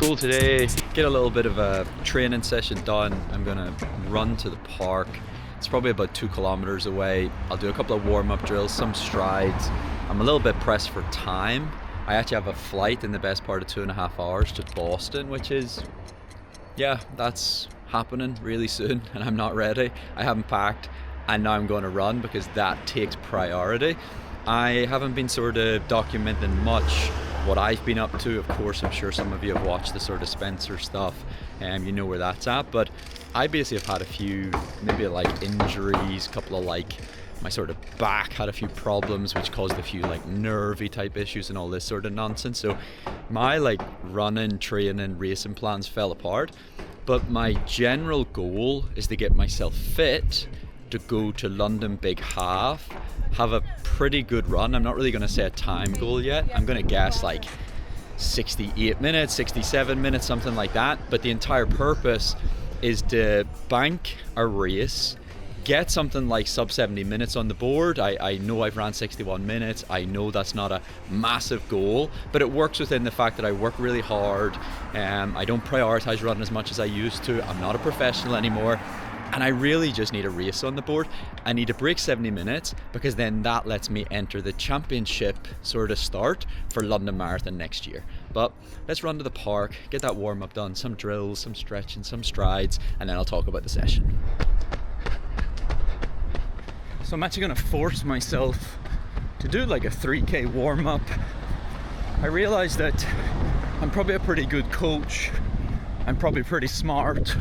Goal today, get a little bit of a training session done. I'm gonna run to the park. It's probably about 2 kilometers away. I'll do a couple of warm-up drills, some strides. I'm a little bit pressed for time. I actually have a flight in the best part of 2.5 hours to Boston, which is, yeah, that's happening really soon, and I'm not ready. I haven't packed, and now I'm going to run because that takes priority. I haven't been sort of documenting much what I've been up to. Of course, I'm sure some of you have watched the sort of Spencer stuff, and you know where that's at. But I basically have had a few, maybe like injuries, couple of like, my sort of back had a few problems which caused a few like nervy type issues and all this sort of nonsense. So my like running, training, racing plans fell apart. But my general goal is to get myself fit to go to London Big Half, have a pretty good run. I'm not really going to say a time goal yet. I'm going to guess like 68 minutes, 67 minutes, something like that. But the entire purpose is to bank a race, get something like sub 70 minutes on the board. I know I've ran 61 minutes. I know that's not a massive goal, but it works within the fact that I work really hard. I don't prioritize running as much as I used to. I'm not a professional anymore. And I really just need a race on the board. I need to break 70 minutes because then that lets me enter the championship sort of start for London Marathon next year. But let's run to the park, get that warm up done, some drills, some stretching, some strides, and then I'll talk about the session. So I'm actually gonna force myself to do like a 3K warm up. I realized that I'm probably a pretty good coach. I'm probably pretty smart,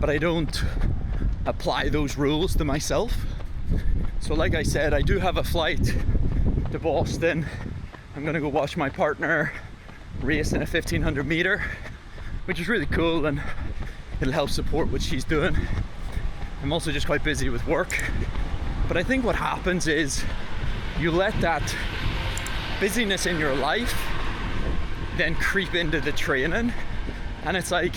but I don't apply those rules to myself. So like I said, I do have a flight to Boston. I'm gonna go watch my partner race in a 1500 meter, which is really cool, and it'll help support what she's doing. I'm also just quite busy with work. But I think what happens is you let that busyness in your life then creep into the training, and it's like,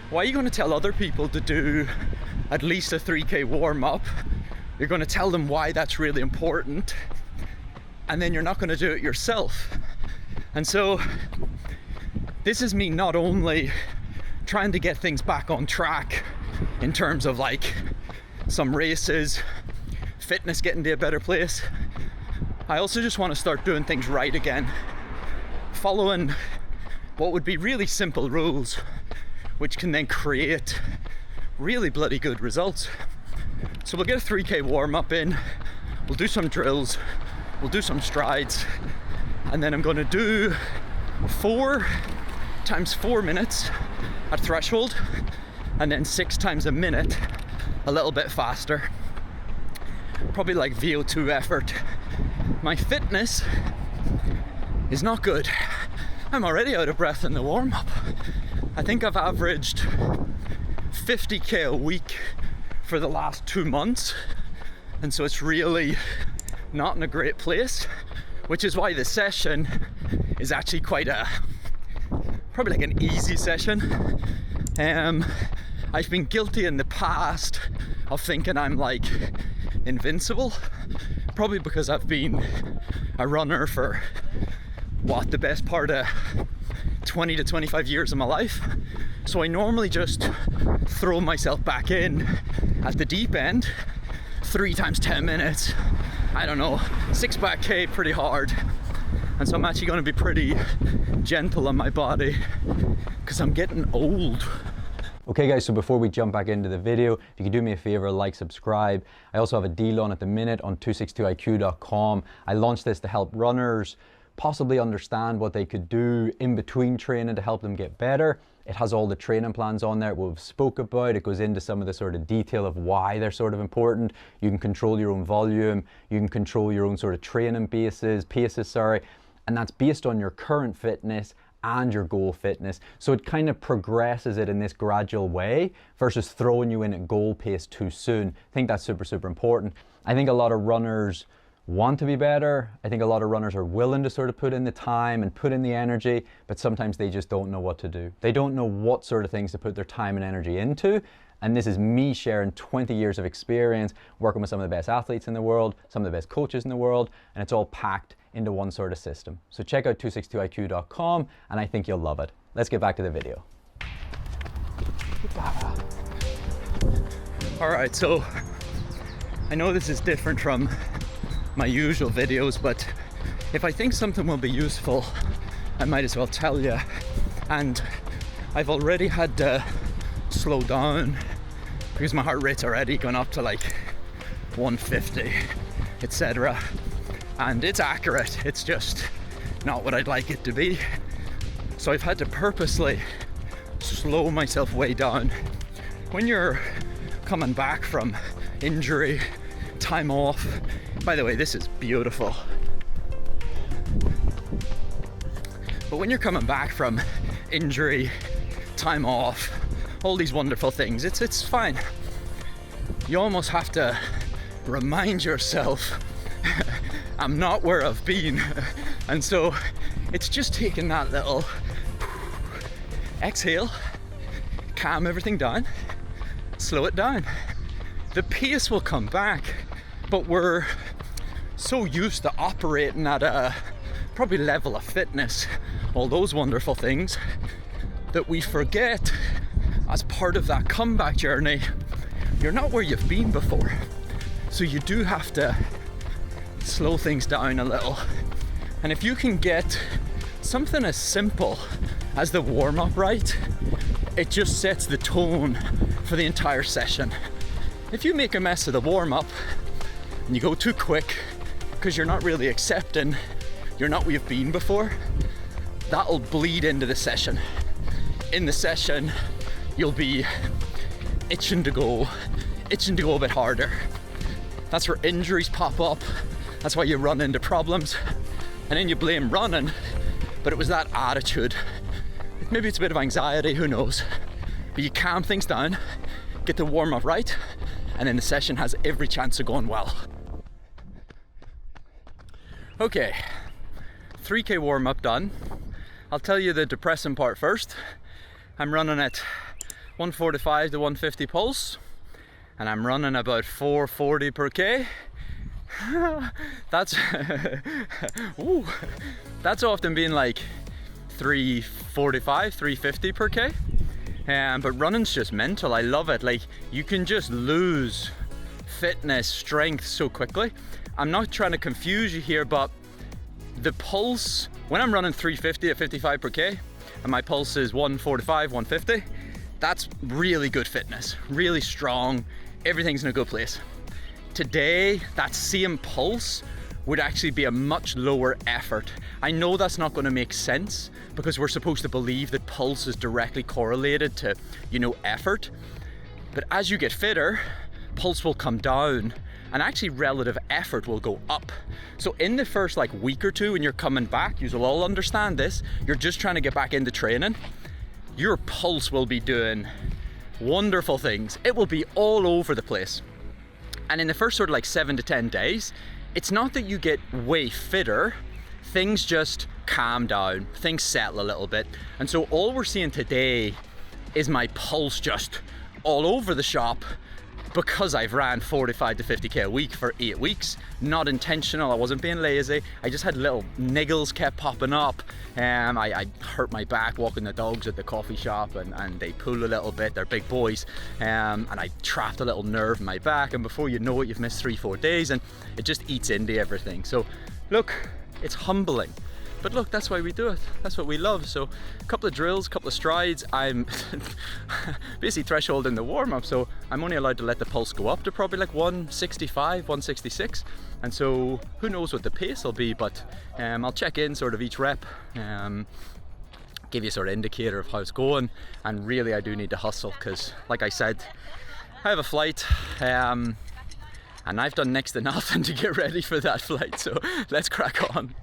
why are you going to tell other people to do at least a 3K warm up? You're going to tell them why that's really important, and then you're not going to do it yourself. And so this is me not only trying to get things back on track in terms of like some races, fitness, getting to a better place. I also just want to start doing things right again, following what would be really simple rules, which can then create really bloody good results. So we'll get a 3K warm up in, we'll do some drills, we'll do some strides, and then I'm going to do 4 times 4 minutes at threshold, and then 6 times a minute, a little bit faster. Probably like VO2 effort. My fitness is not good. I'm already out of breath in the warm-up. I think I've averaged 50k a week for the last 2 months, and so it's really not in a great place, which is why the session is actually quite probably like an easy session. I've been guilty in the past of thinking I'm like invincible, probably because I've been a runner for the best part of 20 to 25 years of my life. So I normally just throw myself back in at the deep end, 3 times 10 minutes, I don't know, 6 back K pretty hard. And so I'm actually going to be pretty gentle on my body because I'm getting old. Okay guys, so before we jump back into the video, if you could do me a favor, like, subscribe. I also have a deal on at the minute on 262iq.com. I launched this to help runners possibly understand what they could do in between training to help them get better. It has all the training plans on there we've spoke about. It goes into some of the sort of detail of why they're sort of important. You can control your own volume, you can control your own sort of training paces, and that's based on your current fitness and your goal fitness. So it kind of progresses it in this gradual way versus throwing you in at goal pace too soon. I think that's super, super important. I think a lot of runners want to be better. I think a lot of runners are willing to sort of put in the time and put in the energy, but sometimes they just don't know what to do. They don't know what sort of things to put their time and energy into. And this is me sharing 20 years of experience working with some of the best athletes in the world, some of the best coaches in the world, and it's all packed into one sort of system. So check out 262iq.com and I think you'll love it. let's get back to the video. All right, so I know this is different from my usual videos, but if I think something will be useful, I might as well tell you. And I've already had to slow down because my heart rate's already gone up to like 150, etc. And it's accurate, it's just not what I'd like it to be. So I've had to purposely slow myself way down. When you're coming back from injury, time off, by the way, this is beautiful. But when you're coming back from injury, time off, all these wonderful things, it's fine. You almost have to remind yourself, I'm not where I've been. And so it's just taking that little exhale, calm everything down, slow it down. The pace will come back, but we're so used to operating at a probably level of fitness, all those wonderful things, that we forget as part of that comeback journey, you're not where you've been before. So you do have to slow things down a little. And if you can get something as simple as the warm-up right, it just sets the tone for the entire session. If you make a mess of the warm-up and you go too quick because you're not really accepting you're not where you've been before, that'll bleed into the session. In the session, you'll be itching to go a bit harder. That's where injuries pop up. That's why you run into problems. And then you blame running, but it was that attitude. Maybe it's a bit of anxiety, who knows? But you calm things down, get the warm up right, and then the session has every chance of going well. Okay, 3K warm up done. I'll tell you the depressing part first. I'm running at 145 to 150 pulse, and I'm running about 440 per K. That's ooh, that's often been like 345, 350 per K. But running's just mental. I love it. Like, you can just lose fitness, strength so quickly. I'm not trying to confuse you here, but the pulse, when I'm running 350 at 55 per K and my pulse is 145, 150, that's really good fitness, really strong, everything's in a good place. Today, that same pulse would actually be a much lower effort. I know that's not going to make sense because we're supposed to believe that pulse is directly correlated to, effort. But as you get fitter, pulse will come down and actually relative effort will go up. So in the first week or two when you're coming back, you'll all understand this, you're just trying to get back into training, your pulse will be doing wonderful things. It will be all over the place. And in the first 7 to 10 days, it's not that you get way fitter, things just calm down, things settle a little bit. And so all we're seeing today is my pulse just all over the shop because I've ran 45 to 50K a week for 8 weeks. Not intentional, I wasn't being lazy. I just had little niggles kept popping up. I hurt my back walking the dogs at the coffee shop and they pull a little bit, they're big boys. And I trapped a little nerve in my back, and before you know it, you've missed 3-4 days and it just eats into everything. So look, it's humbling. But look, that's why we do it. That's what we love. So a couple of drills, a couple of strides. I'm basically threshold in the warm up. So I'm only allowed to let the pulse go up to probably 165, 166. And so who knows what the pace will be, but I'll check in sort of each rep, give you sort of indicator of how it's going. And really I do need to hustle because like I said, I have a flight and I've done next to nothing to get ready for that flight. So let's crack on.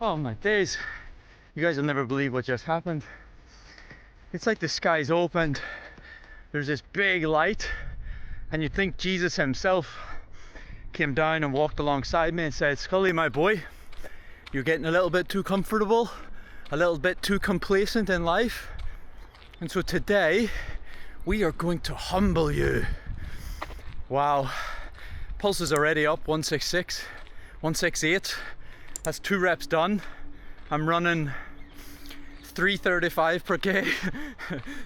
Oh my days, you guys will never believe what just happened. It's like the sky's opened, there's this big light, and you'd think Jesus himself came down and walked alongside me and said, "Scully, my boy, you're getting a little bit too comfortable, a little bit too complacent in life. And so today, we are going to humble you." Wow. Pulse is already up, 166, 168. That's 2 reps done. I'm running 3:35 per K,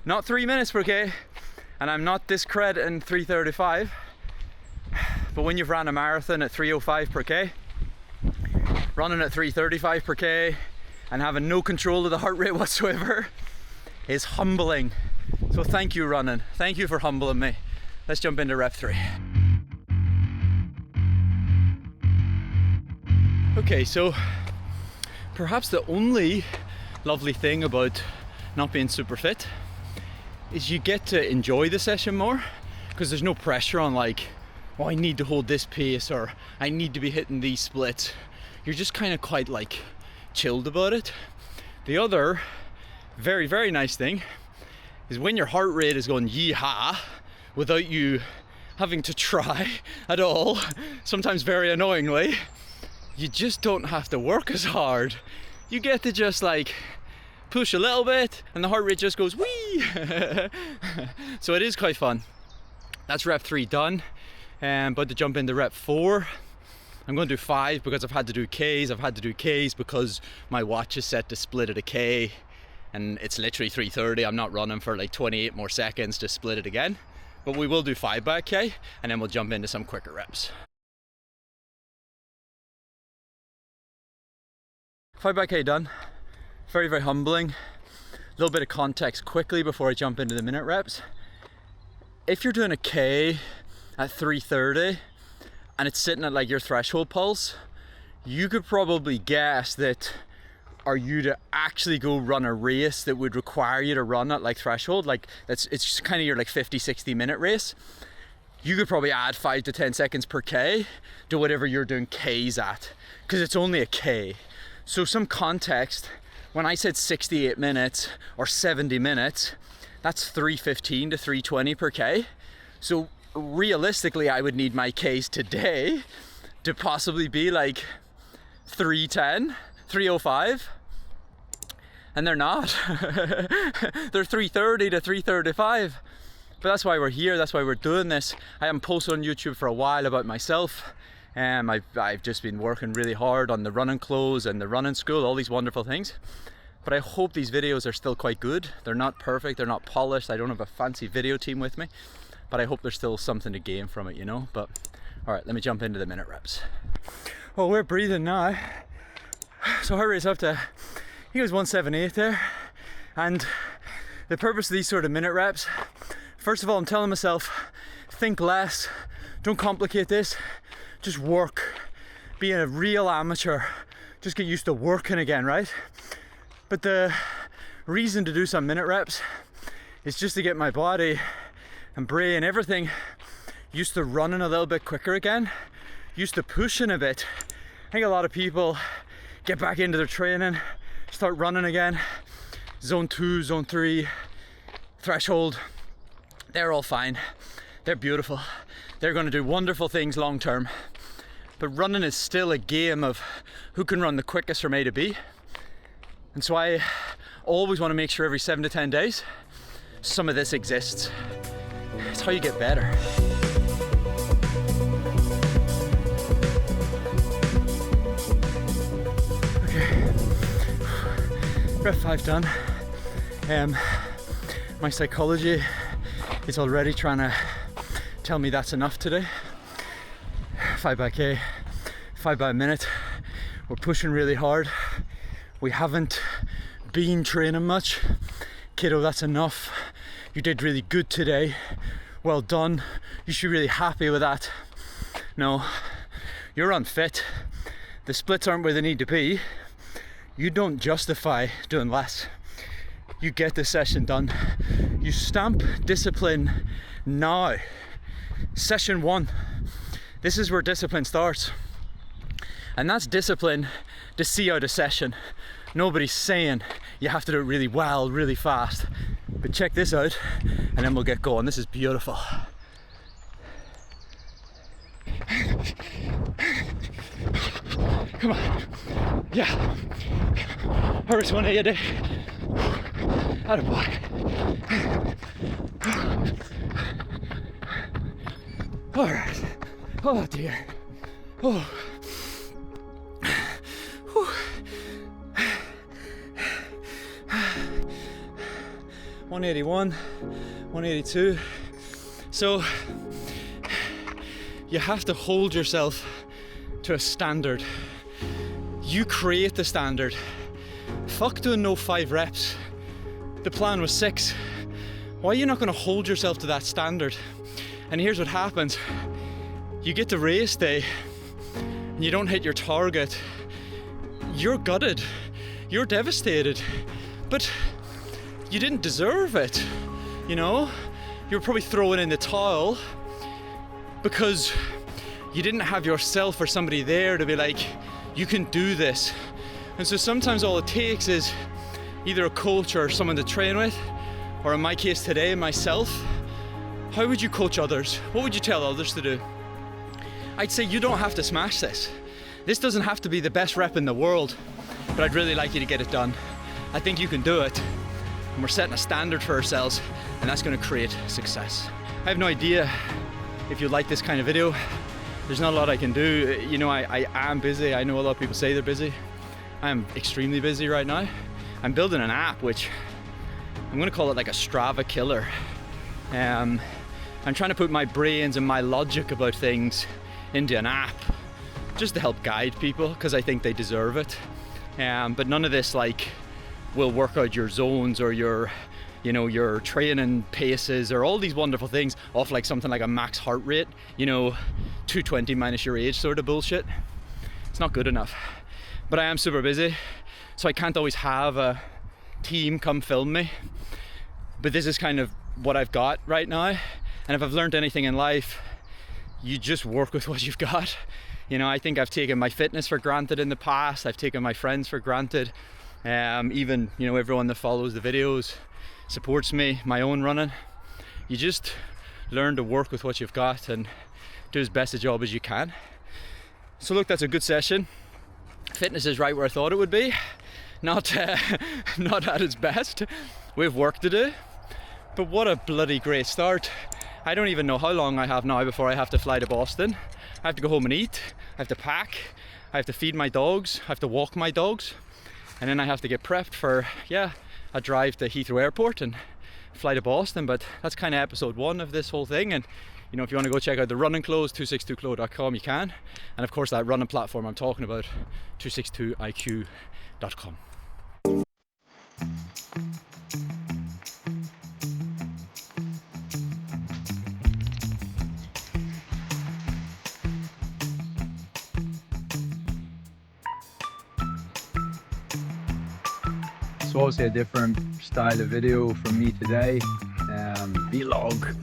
not 3 minutes per K. And I'm not discrediting 3:35. But when you've ran a marathon at 3:05 per K, running at 3:35 per K and having no control of the heart rate whatsoever is humbling. So thank you, running. Thank you for humbling me. Let's jump into rep 3. Okay, so perhaps the only lovely thing about not being super fit is you get to enjoy the session more, because there's no pressure on like, oh, I need to hold this pace or I need to be hitting these splits. You're just kind of quite like chilled about it. The other very, very nice thing is when your heart rate is going yee-haw without you having to try at all, sometimes very annoyingly, you just don't have to work as hard. You get to just like push a little bit and the heart rate just goes wee. So it is quite fun. That's rep 3 done. But to jump into rep 4, I'm going to do 5 because I've had to do Ks. I've had to do Ks because my watch is set to split at a K and it's literally 3:30. I'm not running for like 28 more seconds to split it again. But we will do 5 by K and then we'll jump into some quicker reps. 5 by K done. Very, very humbling. A little bit of context quickly before I jump into the minute reps. If you're doing a K at 3:30 and it's sitting at like your threshold pulse, you could probably guess that are you to actually go run a race that would require you to run at like threshold, like it's just kind of your like 50-60 minute race, you could probably add 5 to 10 seconds per K to whatever you're doing Ks at, because it's only a K. So some context, when I said 68 minutes or 70 minutes, that's 3:15 to 3:20 per K. So realistically, I would need my Ks today to possibly be like 3:10, 3:05, and they're not. They're 3:30 to 3:35. But that's why we're here, that's why we're doing this. I haven't posted on YouTube for a while about myself. I've just been working really hard on the running clothes and the running school, all these wonderful things. But I hope these videos are still quite good. They're not perfect, they're not polished. I don't have a fancy video team with me, but I hope there's still something to gain from it, you know? But all right, let me jump into the minute reps. Well, we're breathing now. So heart rate's up to, I think it was 178 there. And the purpose of these sort of minute reps, first of all, I'm telling myself, think less, don't complicate this, just work. Being a real amateur, just get used to working again, right? But the reason to do some minute reps is just to get my body and brain, everything, used to running a little bit quicker again, used to pushing a bit. I think a lot of people get back into their training, start running again, zone 2, zone 3, threshold, they're all fine, they're beautiful, they're going to do wonderful things long term. But running is still a game of who can run the quickest from A to B. And so I always want to make sure every 7 to 10 days some of this exists. It's how you get better. Okay, rep 5 done. My psychology is already trying to tell me that's enough today. 5 by K, 5 by a minute. We're pushing really hard. We haven't been training much. Kiddo, that's enough. You did really good today. Well done. You should be really happy with that. No, you're unfit. The splits aren't where they need to be. You don't justify doing less. You get the session done. You stamp discipline now. Session 1. This is where discipline starts. And that's discipline to see out a session. Nobody's saying you have to do it really well, really fast. But check this out, and then we'll get going. This is beautiful. Come on. Yeah. Hurts 180. Attaboy. All right. Oh dear. Oh. 181, 182. So you have to hold yourself to a standard. You create the standard. Fuck doing no 5 reps. The plan was 6. Why are you not going to hold yourself to that standard? And here's what happens. You get to race day and you don't hit your target. You're gutted. You're devastated. But you didn't deserve it, you know? You were probably throwing in the towel because you didn't have yourself or somebody there to be like, you can do this. And so sometimes all it takes is either a coach or someone to train with, or in my case today, myself. How would you coach others? What would you tell others to do? I'd say you don't have to smash this. This doesn't have to be the best rep in the world, but I'd really like you to get it done. I think you can do it. And we're setting a standard for ourselves, and that's going to create success. I have no idea if you like this kind of video. There's not a lot I can do. You know, I am busy. I know a lot of people say they're busy. I am extremely busy right now. I'm building an app, which I'm going to call it like a Strava killer. I'm trying to put my brains and my logic about things into an app just to help guide people, because I think they deserve it. But none of this like will work out your zones or your training paces or all these wonderful things off like something like a max heart rate, 220 minus your age sort of bullshit. It's not good enough. But I am super busy, so I can't always have a team come film me. But this is kind of what I've got right now. And if I've learned anything in life, you just work with what you've got. I think I've taken my fitness for granted in the past. I've taken my friends for granted. Even everyone that follows the videos, supports me, my own running. You just learn to work with what you've got and do as best a job as you can. So look, that's a good session. Fitness is right where I thought it would be. Not at its best. We have work to do, but what a bloody great start. I don't even know how long I have now before I have to fly to Boston. I have to go home and eat, I have to pack, I have to feed my dogs, I have to walk my dogs, and then I have to get prepped for, a drive to Heathrow Airport and fly to Boston. But that's kind of episode 1 of this whole thing. And if you want to go check out the running clothes, 262clo.com, you can. And of course that running platform I'm talking about, 262iq.com. So obviously a different style of video from me today, vlog.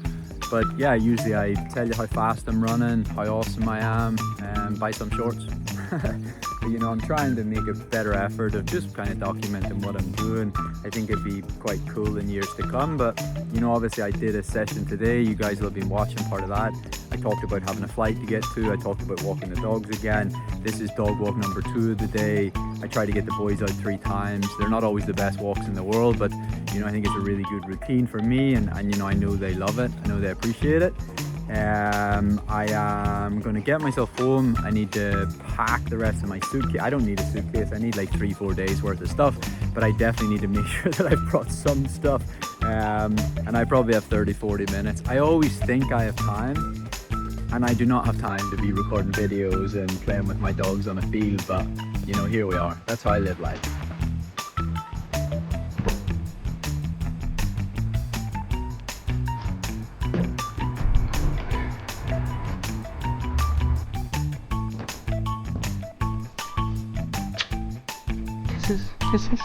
But yeah, usually I tell you how fast I'm running, how awesome I am, and buy some shorts. But I'm trying to make a better effort of just kind of documenting what I'm doing. I think it'd be quite cool in years to come. But obviously I did a session today. You guys will have been watching part of that. I talked about having a flight to get to. I talked about walking the dogs again. This is dog walk number 2 of the day. I try to get the boys out 3 times. They're not always the best walks in the world, but I think it's a really good routine for me, and I know they love it. I know they appreciate it. I am going to get myself home. I need to pack the rest of my suitcase. I don't need a suitcase. I need like 3-4 days worth of stuff, but I definitely need to make sure that I've brought some stuff. And I probably have 30-40 minutes. I always think I have time, and I do not have time to be recording videos and playing with my dogs on a field, but here we are. That's how I live life. Kisses.